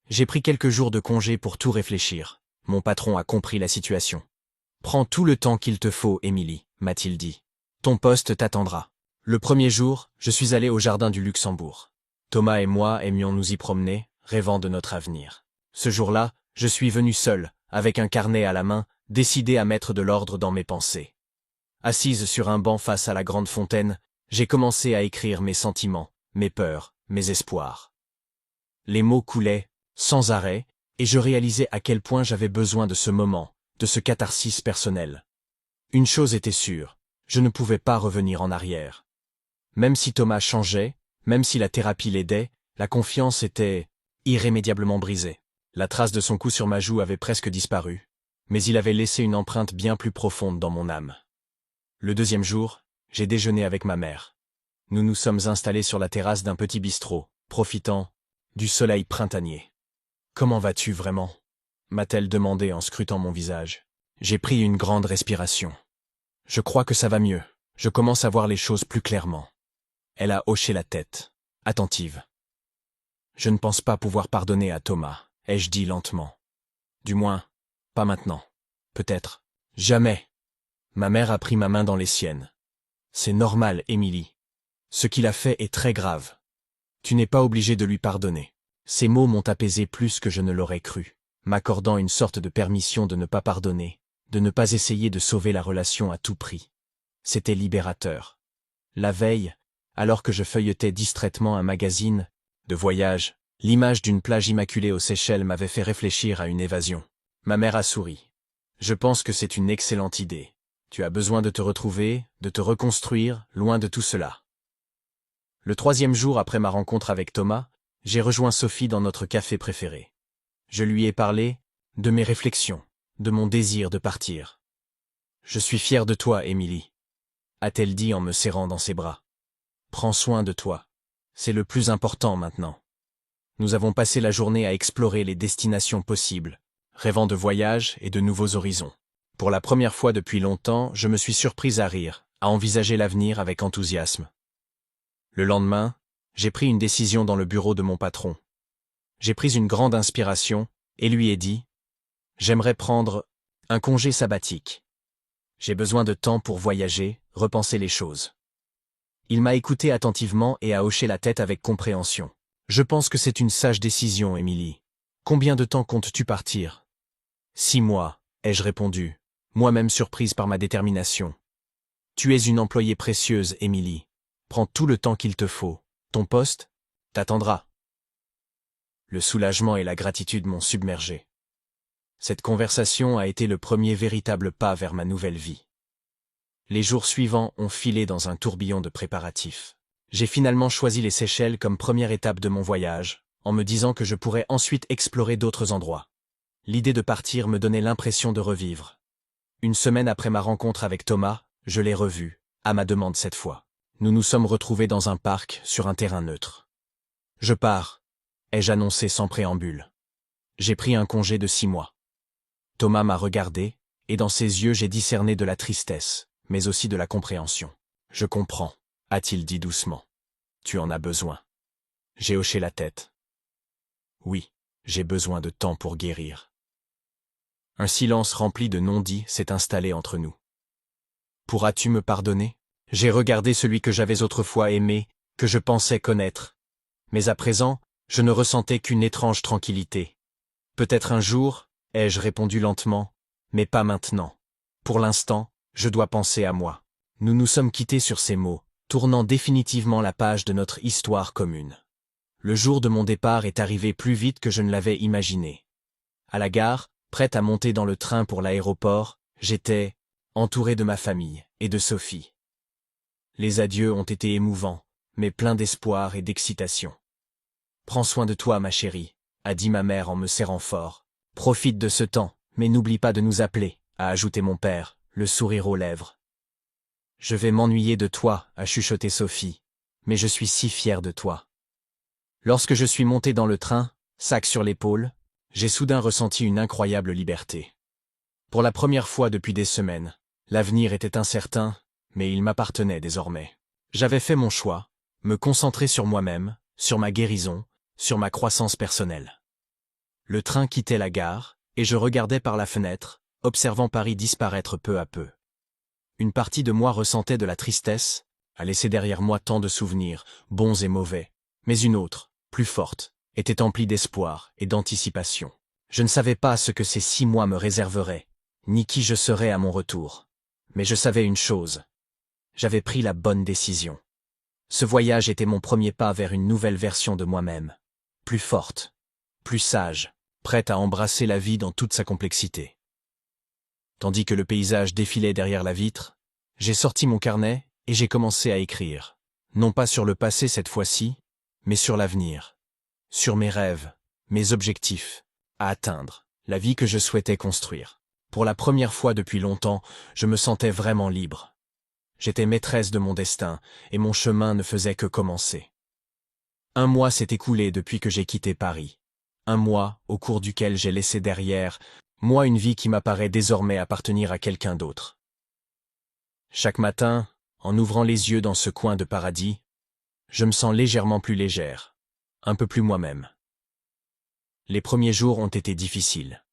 J'ai pris quelques jours de congé pour tout réfléchir. Mon patron a compris la situation. « Prends tout le temps qu'il te faut, Émilie », m'a-t-il dit. « Ton poste t'attendra. » Le premier jour, je suis allé au jardin du Luxembourg. Thomas et moi aimions nous y promener, rêvant de notre avenir. Ce jour-là, je suis venu seul, avec un carnet à la main, décidé à mettre de l'ordre dans mes pensées. Assise sur un banc face à la grande fontaine, j'ai commencé à écrire mes sentiments, mes peurs, mes espoirs. Les mots coulaient, sans arrêt, et je réalisais à quel point j'avais besoin de ce moment, de ce catharsis personnel. Une chose était sûre, je ne pouvais pas revenir en arrière. Même si Thomas changeait, même si la thérapie l'aidait, la confiance était irrémédiablement brisée. La trace de son coup sur ma joue avait presque disparu, mais il avait laissé une empreinte bien plus profonde dans mon âme. Le deuxième jour, j'ai déjeuné avec ma mère. Nous nous sommes installés sur la terrasse d'un petit bistrot, profitant du soleil printanier. « Comment vas-tu vraiment » m'a-t-elle demandé en scrutant mon visage. J'ai pris une grande respiration. « Je crois que ça va mieux. Je commence à voir les choses plus clairement. » Elle a hoché la tête, attentive. « Je ne pense pas pouvoir pardonner à Thomas, ai-je dit lentement. Du moins, pas maintenant. Peut-être. Jamais. Ma mère a pris ma main dans les siennes. C'est normal, Émilie. Ce qu'il a fait est très grave. Tu n'es pas obligé de lui pardonner. Ces mots m'ont apaisé plus que je ne l'aurais cru, m'accordant une sorte de permission de ne pas pardonner, de ne pas essayer de sauver la relation à tout prix. C'était libérateur. La veille, alors que je feuilletais distraitement un magazine de voyage, l'image d'une plage immaculée aux Seychelles m'avait fait réfléchir à une évasion. Ma mère a souri. Je pense que c'est une excellente idée. Tu as besoin de te retrouver, de te reconstruire, loin de tout cela. Le troisième jour après ma rencontre avec Thomas, j'ai rejoint Sophie dans notre café préféré. Je lui ai parlé de mes réflexions, de mon désir de partir. « Je suis fier de toi, Émilie », a-t-elle dit en me serrant dans ses bras. « Prends soin de toi. C'est le plus important maintenant. » Nous avons passé la journée à explorer les destinations possibles, rêvant de voyages et de nouveaux horizons. Pour la première fois depuis longtemps, je me suis surprise à rire, à envisager l'avenir avec enthousiasme. Le lendemain, j'ai pris une décision dans le bureau de mon patron. J'ai pris une grande inspiration et lui ai dit « J'aimerais prendre un congé sabbatique. J'ai besoin de temps pour voyager, repenser les choses. » Il m'a écouté attentivement et a hoché la tête avec compréhension. « Je pense que c'est une sage décision, Émilie. Combien de temps comptes-tu partir ?»« 6 mois, ai-je répondu, moi-même surprise par ma détermination. « Tu es une employée précieuse, Émilie. Prends tout le temps qu'il te faut. Ton poste t'attendra. » Le soulagement et la gratitude m'ont submergé. Cette conversation a été le premier véritable pas vers ma nouvelle vie. Les jours suivants ont filé dans un tourbillon de préparatifs. J'ai finalement choisi les Seychelles comme première étape de mon voyage, en me disant que je pourrais ensuite explorer d'autres endroits. L'idée de partir me donnait l'impression de revivre. Une semaine après ma rencontre avec Thomas, je l'ai revu, à ma demande cette fois. Nous nous sommes retrouvés dans un parc, sur un terrain neutre. « Je pars », ai-je annoncé sans préambule. J'ai pris un congé de 6 mois. Thomas m'a regardé, et dans ses yeux j'ai discerné de la tristesse, mais aussi de la compréhension. « Je comprends », a-t-il dit doucement. « Tu en as besoin. » J'ai hoché la tête. Oui, j'ai besoin de temps pour guérir. Un silence rempli de non-dits s'est installé entre nous. Pourras-tu me pardonner? J'ai regardé celui que j'avais autrefois aimé, que je pensais connaître. Mais à présent, je ne ressentais qu'une étrange tranquillité. Peut-être un jour, ai-je répondu lentement, mais pas maintenant. Pour l'instant, je dois penser à moi. Nous nous sommes quittés sur ces mots, tournant définitivement la page de notre histoire commune. Le jour de mon départ est arrivé plus vite que je ne l'avais imaginé. À la gare, prête à monter dans le train pour l'aéroport, j'étais entouré de ma famille et de Sophie. Les adieux ont été émouvants, mais pleins d'espoir et d'excitation. « Prends soin de toi, ma chérie », a dit ma mère en me serrant fort. « Profite de ce temps, mais n'oublie pas de nous appeler », a ajouté mon père, le sourire aux lèvres. « Je vais m'ennuyer de toi », a chuchoté Sophie, « mais je suis si fière de toi. » Lorsque je suis monté dans le train, sac sur l'épaule, j'ai soudain ressenti une incroyable liberté. Pour la première fois depuis des semaines, l'avenir était incertain, mais il m'appartenait désormais. J'avais fait mon choix, me concentrer sur moi-même, sur ma guérison, sur ma croissance personnelle. Le train quittait la gare, et je regardais par la fenêtre, observant Paris disparaître peu à peu. Une partie de moi ressentait de la tristesse, à laisser derrière moi tant de souvenirs, bons et mauvais, mais une autre, plus forte, était emplie d'espoir et d'anticipation. Je ne savais pas ce que ces 6 mois me réserveraient, ni qui je serais à mon retour. Mais je savais une chose. J'avais pris la bonne décision. Ce voyage était mon premier pas vers une nouvelle version de moi-même. Plus forte, plus sage, prête à embrasser la vie dans toute sa complexité. Tandis que le paysage défilait derrière la vitre, j'ai sorti mon carnet et j'ai commencé à écrire. Non pas sur le passé cette fois-ci, mais sur l'avenir. Sur mes rêves, mes objectifs, à atteindre, la vie que je souhaitais construire. Pour la première fois depuis longtemps, je me sentais vraiment libre. J'étais maîtresse de mon destin, et mon chemin ne faisait que commencer. 1 mois s'est écoulé depuis que j'ai quitté Paris. 1 mois au cours duquel j'ai laissé derrière moi une vie qui m'apparaît désormais appartenir à quelqu'un d'autre. Chaque matin, en ouvrant les yeux dans ce coin de paradis, je me sens légèrement plus légère, un peu plus moi-même. Les premiers jours ont été difficiles.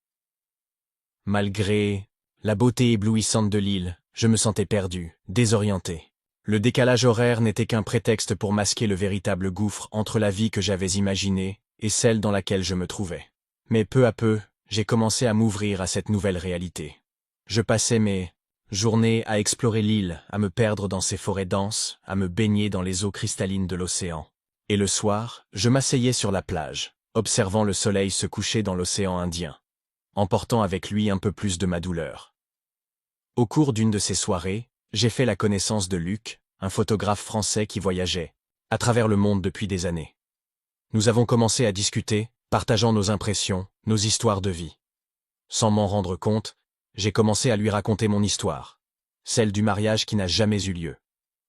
Malgré la beauté éblouissante de l'île, je me sentais perdu, désorienté. Le décalage horaire n'était qu'un prétexte pour masquer le véritable gouffre entre la vie que j'avais imaginée et celle dans laquelle je me trouvais. Mais peu à peu, j'ai commencé à m'ouvrir à cette nouvelle réalité. Je passais mes journées à explorer l'île, à me perdre dans ses forêts denses, à me baigner dans les eaux cristallines de l'océan. Et le soir, je m'asseyais sur la plage, observant le soleil se coucher dans l'océan Indien, emportant avec lui un peu plus de ma douleur. Au cours d'une de ces soirées, j'ai fait la connaissance de Luc, un photographe français qui voyageait à travers le monde depuis des années. Nous avons commencé à discuter, partageant nos impressions, nos histoires de vie. Sans m'en rendre compte, j'ai commencé à lui raconter mon histoire, celle du mariage qui n'a jamais eu lieu,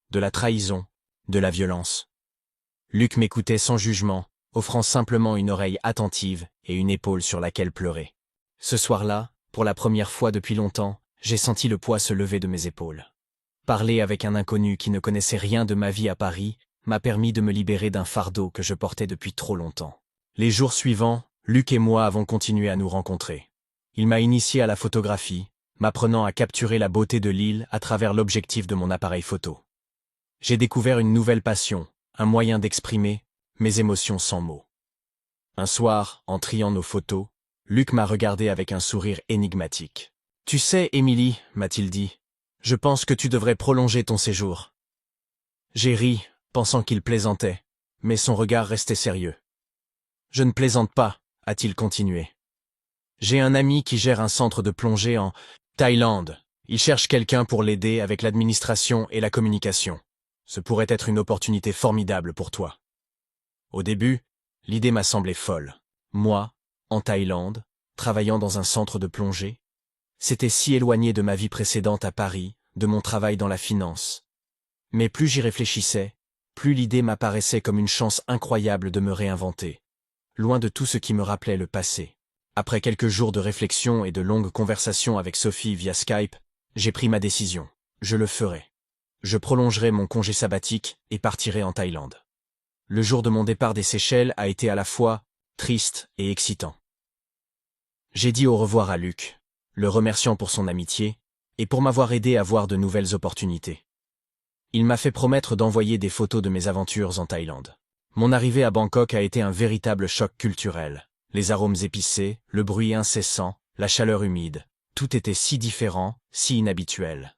de la trahison, de la violence. Luc m'écoutait sans jugement, offrant simplement une oreille attentive et une épaule sur laquelle pleurer. Ce soir-là, pour la première fois depuis longtemps, j'ai senti le poids se lever de mes épaules. Parler avec un inconnu qui ne connaissait rien de ma vie à Paris m'a permis de me libérer d'un fardeau que je portais depuis trop longtemps. Les jours suivants, Luc et moi avons continué à nous rencontrer. Il m'a initié à la photographie, m'apprenant à capturer la beauté de l'île à travers l'objectif de mon appareil photo. J'ai découvert une nouvelle passion, un moyen d'exprimer mes émotions sans mots. Un soir, en triant nos photos, Luc m'a regardé avec un sourire énigmatique. « Tu sais, Émilie, m'a-t-il dit, je pense que tu devrais prolonger ton séjour. » J'ai ri, pensant qu'il plaisantait, mais son regard restait sérieux. Je ne plaisante pas, a-t-il continué. J'ai un ami qui gère un centre de plongée en Thaïlande. Il cherche quelqu'un pour l'aider avec l'administration et la communication. Ce pourrait être une opportunité formidable pour toi. Au début, l'idée m'a semblé folle. Moi, en Thaïlande, travaillant dans un centre de plongée, c'était si éloigné de ma vie précédente à Paris, de mon travail dans la finance. Mais plus j'y réfléchissais, plus l'idée m'apparaissait comme une chance incroyable de me réinventer, loin de tout ce qui me rappelait le passé. Après quelques jours de réflexion et de longues conversations avec Sophie via Skype, j'ai pris ma décision. Je le ferai. Je prolongerai mon congé sabbatique et partirai en Thaïlande. Le jour de mon départ des Seychelles a été à la fois triste et excitant. J'ai dit au revoir à Luc, le remerciant pour son amitié et pour m'avoir aidé à voir de nouvelles opportunités. Il m'a fait promettre d'envoyer des photos de mes aventures en Thaïlande. Mon arrivée à Bangkok a été un véritable choc culturel. Les arômes épicés, le bruit incessant, la chaleur humide, tout était si différent, si inhabituel.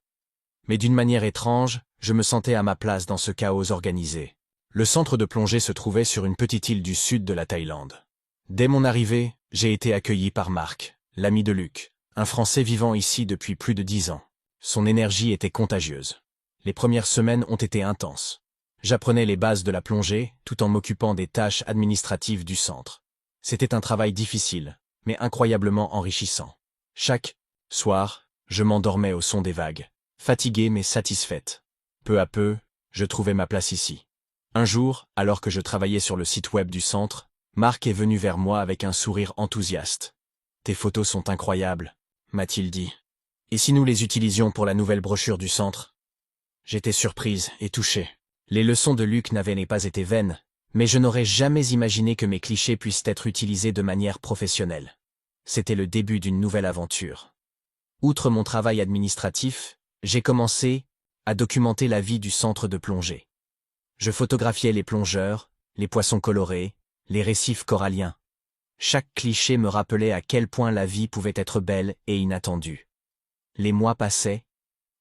Mais d'une manière étrange, je me sentais à ma place dans ce chaos organisé. Le centre de plongée se trouvait sur une petite île du sud de la Thaïlande. Dès mon arrivée, j'ai été accueilli par Marc, l'ami de Luc, un Français vivant ici depuis plus de 10 ans. Son énergie était contagieuse. Les premières semaines ont été intenses. J'apprenais les bases de la plongée, tout en m'occupant des tâches administratives du centre. C'était un travail difficile, mais incroyablement enrichissant. Chaque soir, je m'endormais au son des vagues, fatiguée mais satisfaite. Peu à peu, je trouvais ma place ici. Un jour, alors que je travaillais sur le site web du centre, Marc est venu vers moi avec un sourire enthousiaste. « Tes photos sont incroyables », m'a-t-il dit. « Et si nous les utilisions pour la nouvelle brochure du centre ?» J'étais surprise et touchée. Les leçons de Luc n'avaient pas été vaines, mais je n'aurais jamais imaginé que mes clichés puissent être utilisés de manière professionnelle. C'était le début d'une nouvelle aventure. Outre mon travail administratif, j'ai commencé à documenter la vie du centre de plongée. Je photographiais les plongeurs, les poissons colorés, les récifs coralliens. Chaque cliché me rappelait à quel point la vie pouvait être belle et inattendue. Les mois passaient,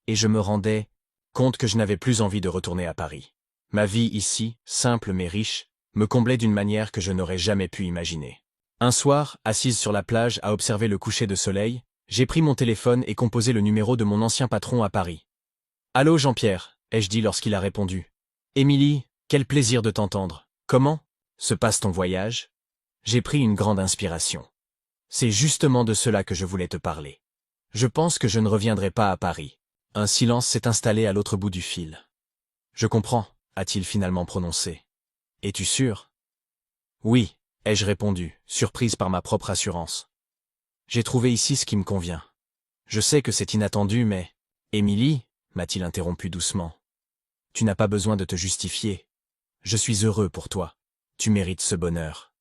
et je me rendais compte que je n'avais plus envie de retourner à Paris. Ma vie ici, simple mais riche, me comblait d'une manière que je n'aurais jamais pu imaginer. Un soir, assise sur la plage à observer le coucher de soleil, j'ai pris mon téléphone et composé le numéro de mon ancien patron à Paris. « Allô Jean-Pierre » ai-je dit lorsqu'il a répondu. « Émilie, quel plaisir de t'entendre. Comment se passe ton voyage ?» J'ai pris une grande inspiration. C'est justement de cela que je voulais te parler. Je pense que je ne reviendrai pas à Paris. Un silence s'est installé à l'autre bout du fil. « Je comprends », a-t-il finalement prononcé. « Es-tu sûr ?» « Oui », ai-je répondu, surprise par ma propre assurance. « J'ai trouvé ici ce qui me convient. Je sais que c'est inattendu, mais... » « Émilie » m'a-t-il interrompu doucement. « Tu n'as pas besoin de te justifier. Je suis heureux pour toi. Tu mérites ce bonheur. »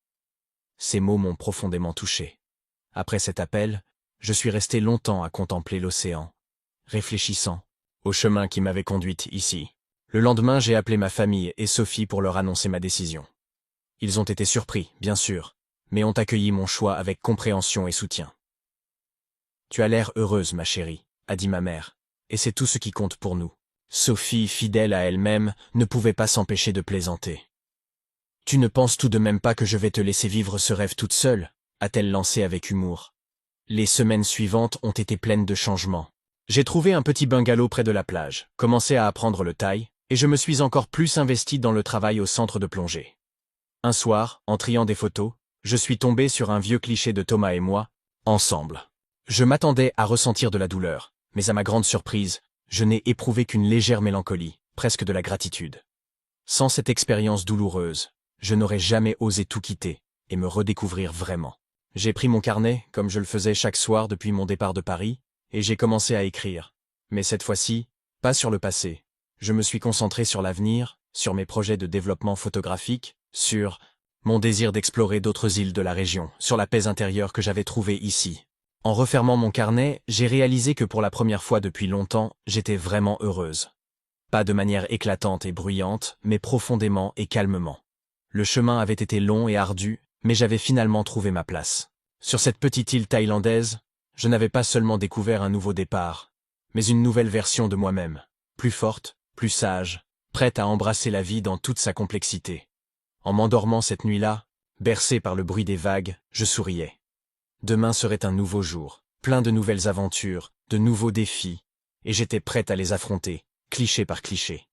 Ces mots m'ont profondément touché. Après cet appel, je suis resté longtemps à contempler l'océan, réfléchissant au chemin qui m'avait conduite ici. Le lendemain, j'ai appelé ma famille et Sophie pour leur annoncer ma décision. Ils ont été surpris, bien sûr, mais ont accueilli mon choix avec compréhension et soutien. « Tu as l'air heureuse, ma chérie », a dit ma mère, « et c'est tout ce qui compte pour nous. » Sophie, fidèle à elle-même, ne pouvait pas s'empêcher de plaisanter. « Tu ne penses tout de même pas que je vais te laisser vivre ce rêve toute seule ?» a-t-elle lancé avec humour. Les semaines suivantes ont été pleines de changements. J'ai trouvé un petit bungalow près de la plage, commencé à apprendre le thaï, et je me suis encore plus investi dans le travail au centre de plongée. Un soir, en triant des photos, je suis tombé sur un vieux cliché de Thomas et moi, ensemble. Je m'attendais à ressentir de la douleur, mais à ma grande surprise, je n'ai éprouvé qu'une légère mélancolie, presque de la gratitude. Sans cette expérience douloureuse, je n'aurais jamais osé tout quitter et me redécouvrir vraiment. J'ai pris mon carnet, comme je le faisais chaque soir depuis mon départ de Paris, et j'ai commencé à écrire. Mais cette fois-ci, pas sur le passé. Je me suis concentré sur l'avenir, sur mes projets de développement photographique, sur mon désir d'explorer d'autres îles de la région, sur la paix intérieure que j'avais trouvée ici. En refermant mon carnet, j'ai réalisé que pour la première fois depuis longtemps, j'étais vraiment heureuse. Pas de manière éclatante et bruyante, mais profondément et calmement. Le chemin avait été long et ardu, mais j'avais finalement trouvé ma place. Sur cette petite île thaïlandaise, je n'avais pas seulement découvert un nouveau départ, mais une nouvelle version de moi-même, plus forte, plus sage, prête à embrasser la vie dans toute sa complexité. En m'endormant cette nuit-là, Bercé par le bruit des vagues, je souriais. Demain serait un nouveau jour, plein de nouvelles aventures, de nouveaux défis, et j'étais prête à les affronter, cliché par cliché.